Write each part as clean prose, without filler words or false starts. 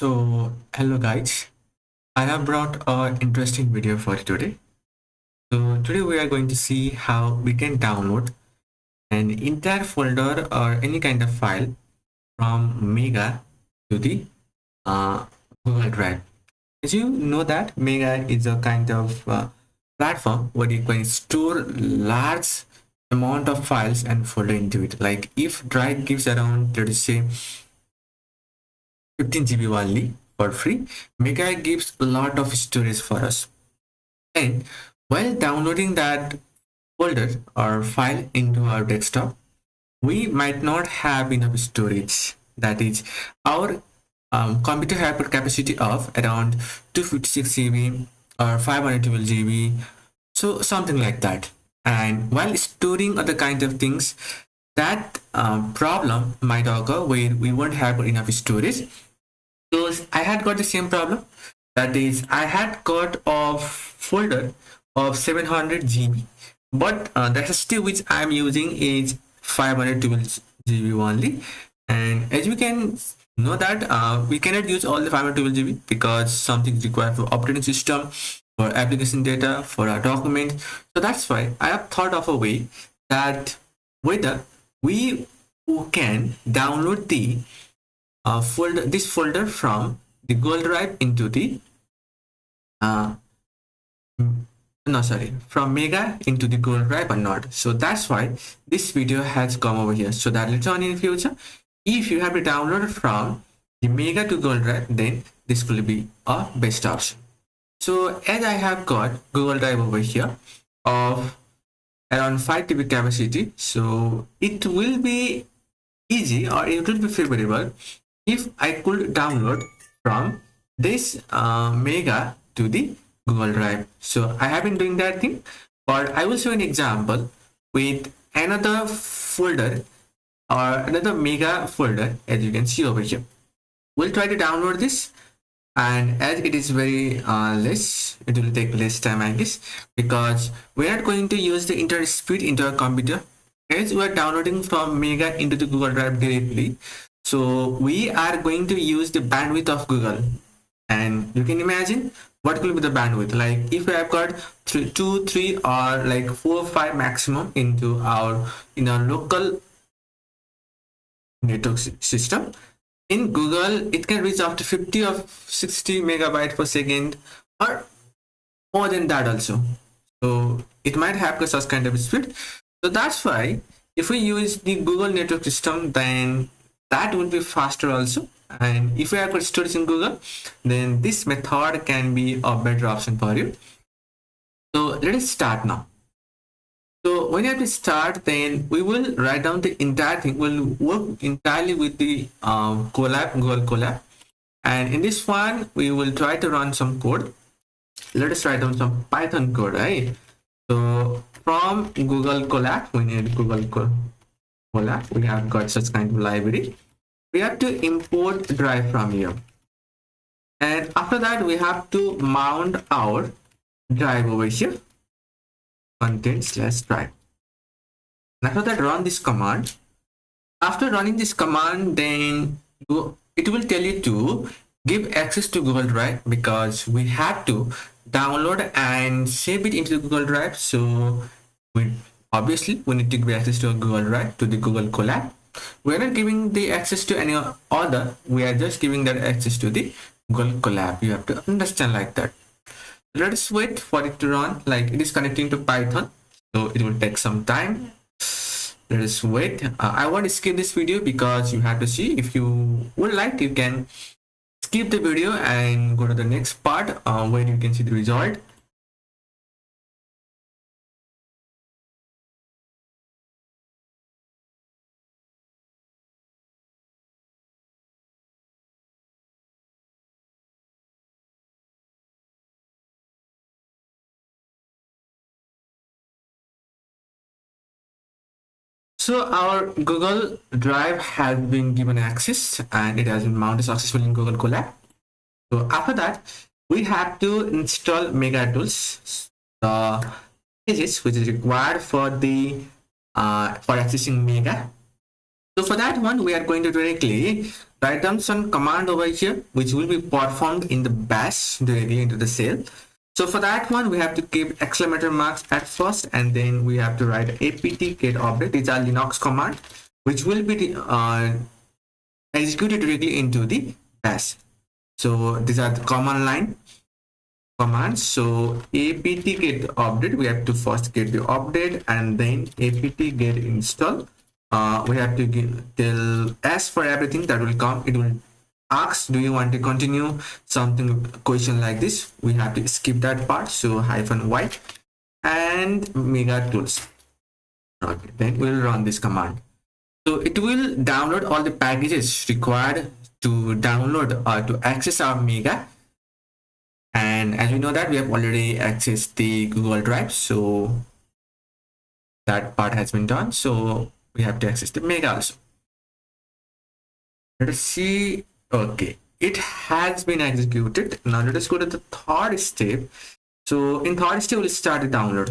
Hello guys, I have brought an interesting video for today. So today we are going to see how we can download an entire folder or any kind of file from Mega to the uh, Google Drive. As you know that Mega is a kind of platform where you can store large amount of files and folder into it. Like if Drive gives around, let us say, 15 GB only for free, Mega gives a lot of storage for us. And while downloading that folder or file into our desktop, we might not have enough storage. That is, our computer has a capacity of around 256 GB or 512 GB, so something like that. And while storing other kinds of things, that problem might occur where we won't have enough storage. So I had got the same problem. That is, I had got a folder of 700 GB, but the SSD which I'm using is 512 GB only. And as we can know that we cannot use all the 512 GB because something is required for operating system, for application data, for our documents. So that's why I have thought of a way that whether we can download the this folder from the Google Drive into the uh, from Mega into the Google Drive or not. So that's why this video has come over here, so that later on in the future, if you have to download from the Mega to Google Drive, then this will be a best option. So as I have got Google Drive over here of around 5 TB capacity, so it will be easy or it will be favorable if I could download from this Mega to the Google Drive. So I have been doing that thing, but I will show an example with another folder or another Mega folder, as you can see over here. We'll try to download this, and as it is very less, it will take less time, I guess, because we're not going to use the internet speed into our computer, as we are downloading from Mega into the Google Drive directly. So we are going to use the bandwidth of Google, and you can imagine what will be the bandwidth. Like if we have got 2, 3 or like 4 5 maximum into our local network system, in Google it can reach up to 50 or 60 megabyte per second or more than that also. So it might have such kind of speed. So that's why if we use the Google network system, then that will be faster also. And if we have got storage in Google, then this method can be a better option for you. So let us start now. So when you have to start, then we will write down the entire thing. We'll work entirely with the Google Colab. And in this one, we will try to run some code. Let us write down some Python code, right? So from Google Colab, we need Google Colab. We have got such kind of library. We have to import drive from here, and after that we have to mount our drive over here, content/drive. And after that, run this command. After running this command, then it will tell you to give access to Google Drive, because we have to download and save it into the Google Drive. So we need to give access to a Google Drive, to the Google Colab. We are not giving the access to any other, we are just giving that access to the Google Colab. You have to understand like that. Let us wait for it to run. Like it is connecting to Python, so it will take some time. Let us wait. I want to skip this video because you have to see. If you would like, you can skip the video and go to the next part where you can see the result. So our Google Drive has been given access and it has been mounted successfully in Google Colab. So after that, we have to install Mega Tools, the pages which is required for accessing Mega. So for that one, we are going to directly write down some command over here which will be performed in the bash directly into the shell. So for that one, we have to keep exclamation marks at first, and then we have to write apt get object. These are Linux command which will be executed directly into the bash. So these are the command line commands. So apt get update, we have to first get the update, and then apt get install. We have to tell as for everything that will come. It will ask, do you want to continue something question like this? We have to skip that part. So -y and mega tools. Okay, then we'll run this command. So it will download all the packages required to download or to access our mega. And as we know that we have already accessed the Google Drive, so that part has been done. So we have to access the mega also. Let us see. Okay, it has been executed. Now let us go to the third step. So in third step, we'll start the download,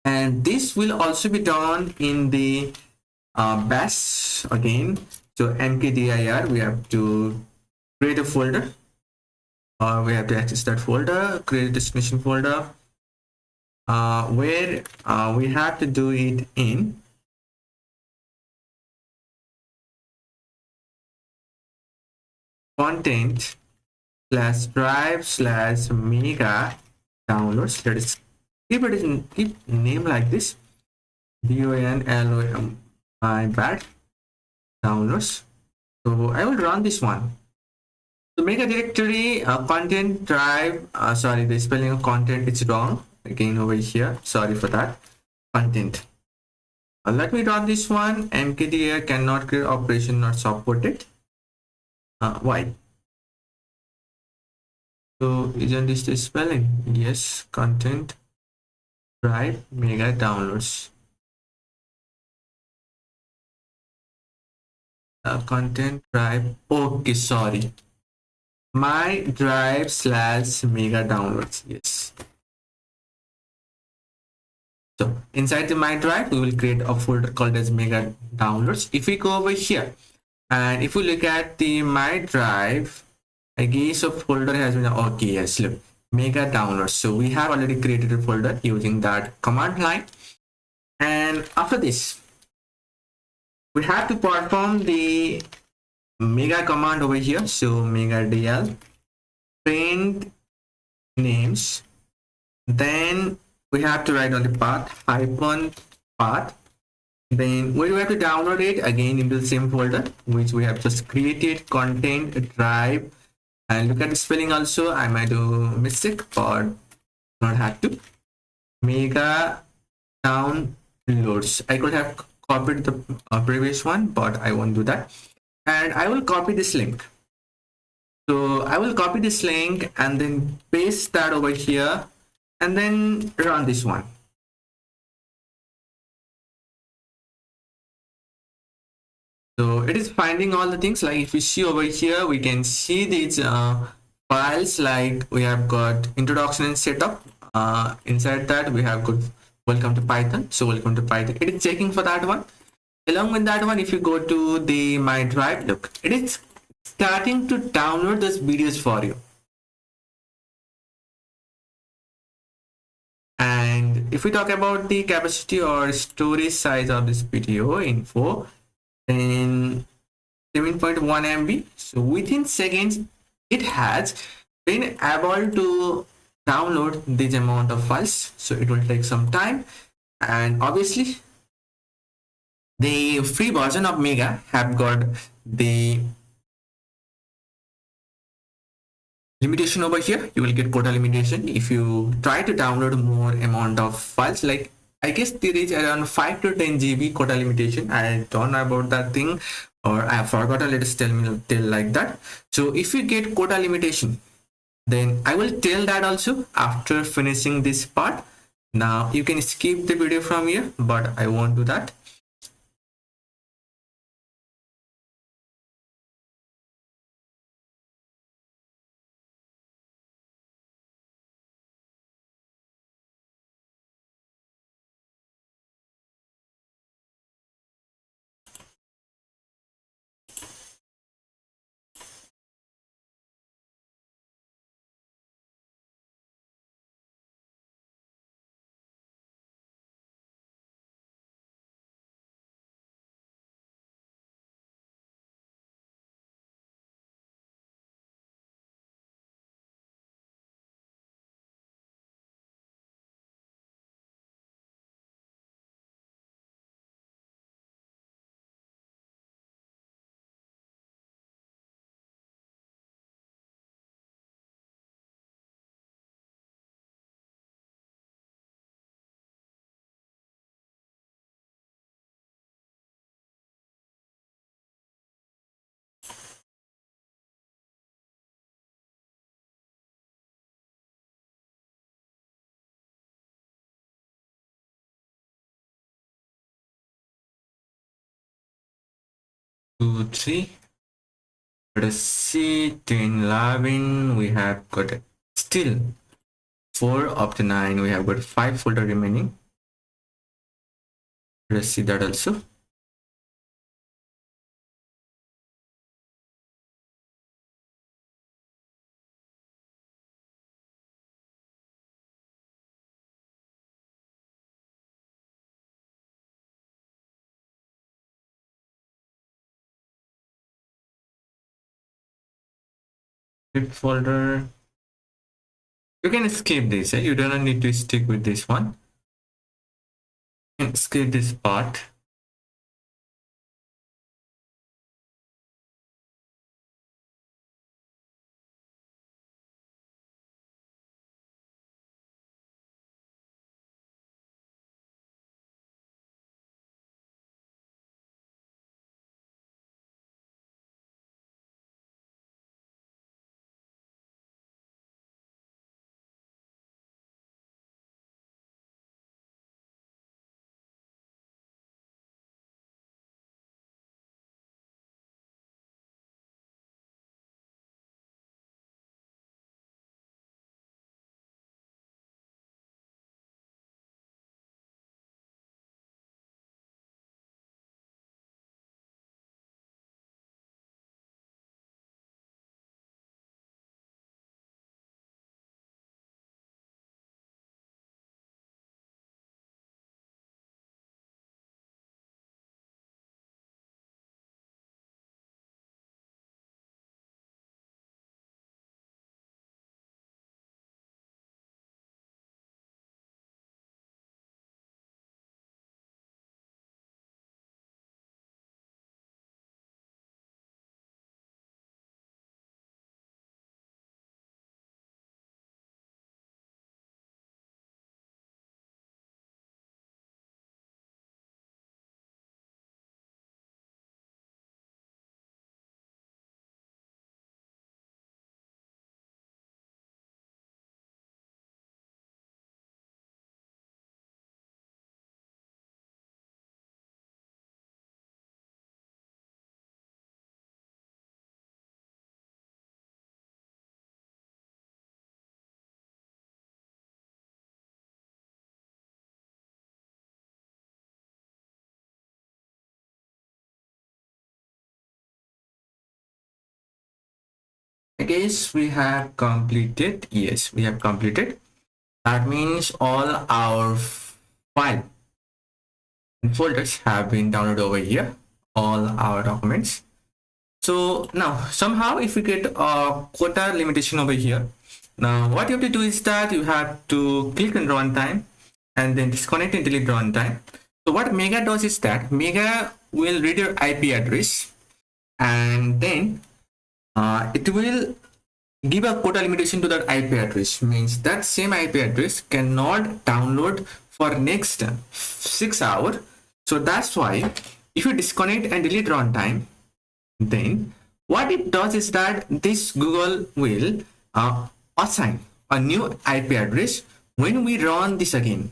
and this will also be done in the bash again. So mkdir, we have to create a folder. We have to access that folder, create a destination folder, where we have to do it in content /drive/ mega downloads. Let us keep it in keep name like this, DONLOM, my bad, downloads. So I will run this one. So mega directory content drive, sorry, the spelling of content is wrong again over here, sorry for that. Content, let me run this one. mkdir cannot create operation not supported. Why? So isn't this the spelling? Yes, content drive mega downloads. Content drive, okay, sorry, my drive / mega downloads. Yes. So inside the my drive, we will create a folder called as mega downloads. If we go over here and if we look at the my drive, I guess a folder has been, okay, yes, look, mega downloads. So we have already created a folder using that command line. And after this, we have to perform the mega command over here. So mega dl print names, then we have to write on the path -path. Then we have to download it again into the same folder which we have just created, content drive. And look at the spelling also, I might do mistake, but not have to. Mega downloads, I could have copied the previous one, but I won't do that. And I will copy this link. So I will copy this link and then paste that over here and then run this one. So it is finding all the things. Like if we see over here, we can see these files, like we have got introduction and setup. Inside that we have got welcome to Python. So welcome to Python. It is checking for that one. Along with that one, if you go to the my drive, look, it is starting to download those videos for you. And if we talk about the capacity or storage size of this video info, then 7.1 MB. So within seconds, it has been able to download this amount of files. So it will take some time, and obviously the free version of Mega have got the limitation over here. You will get quota limitation if you try to download more amount of files. Like I guess there is around 5 to 10 GB quota limitation. I don't know about that thing, or I have forgotten. Let us tell like that. So if you get quota limitation, then I will tell that also after finishing this part. Now you can skip the video from here, but I won't do that. 2, 3. Let us see, 10, 11. We have got still 4 up to 9. We have got 5 folder remaining. Let us see that also. Fifth folder. You can skip this. You don't need to stick with this one. You can skip this part. I guess we have completed. Yes, we have completed. That means all our file and folders have been downloaded over here, all our documents. So now somehow if we get a quota limitation over here, now what you have to do is that you have to click on runtime and then disconnect and delete runtime. So what Mega does is that Mega will read your IP address and then it will give a quota limitation to that IP address. Means that same IP address cannot download for next 6 hours. So that's why if you disconnect and delete runtime, then what it does is that this Google will assign a new IP address when we run this again.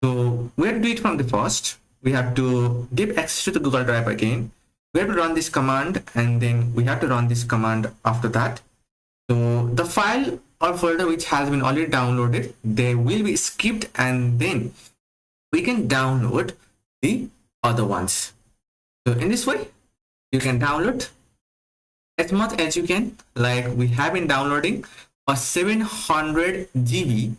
So we have to do it from the first. We have to give access to the Google Drive again. We have to run this command and then we have to run this command after that. So the file or folder which has been already downloaded, they will be skipped and then we can download the other ones. So in this way, you can download as much as you can. Like we have been downloading a 700 GB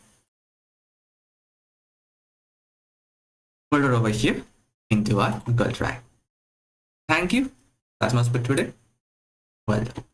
folder over here into our Google Drive. Thank you. That's much for today. Well done.